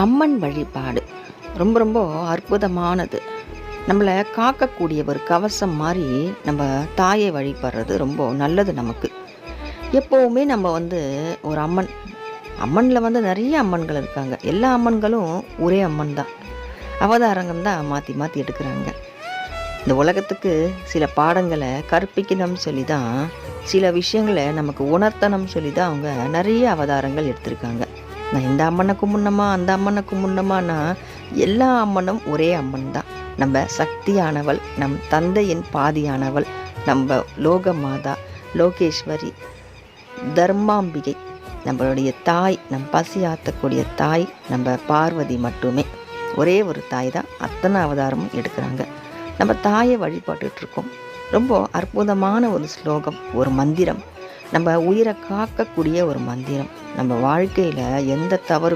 அம்மன் வழிபாடு ரொம்ப ரொம்ப அற்புதமானது. நம்மளை காக்கக்கூடிய ஒரு கவசம் மாதிரி நம்ம தாயை வழிபடுறது ரொம்ப நல்லது நமக்கு. எப்போவுமே நம்ம ஒரு அம்மனில் நிறைய அம்மன்கள் இருக்காங்க. எல்லா அம்மன்களும் ஒரே அம்மன் தான். அவதாரங்கள் தான் மாற்றி மாற்றி எடுக்கிறாங்க. இந்த உலகத்துக்கு சில பாடங்களை கற்பிக்கணும்னு சொல்லி தான், சில விஷயங்களை நமக்கு உணர்த்தணும்னு சொல்லி தான் அவங்க நிறைய அவதாரங்கள் எடுத்திருக்காங்க. நான் இந்த அம்மனை கும்பிடணுமா, அந்த அம்மனை கும்பிடணுமான்னா, எல்லா அம்மனும் ஒரே அம்மன் தான். நம்ம சக்தியானவள், நம் தந்தையின் பாதியானவள், நம்ம லோக மாதா, லோகேஸ்வரி, தர்மாம்பிகை, நம்மளுடைய தாய், நம் பசி ஆற்றக்கூடிய தாய் நம்ம பார்வதி மட்டுமே. ஒரே ஒரு தாய் தான் அத்தனை அவதாரமும் எடுக்கிறாங்க. நம்ம தாயை வழிபட்டுருக்கோம். ரொம்ப அற்புதமான ஒரு ஸ்லோகம், ஒரு மந்திரம், நம்ம உயிரை காக்கக்கூடிய ஒரு மந்திரம். நம்ம வாழ்க்கையில் எந்த தவறு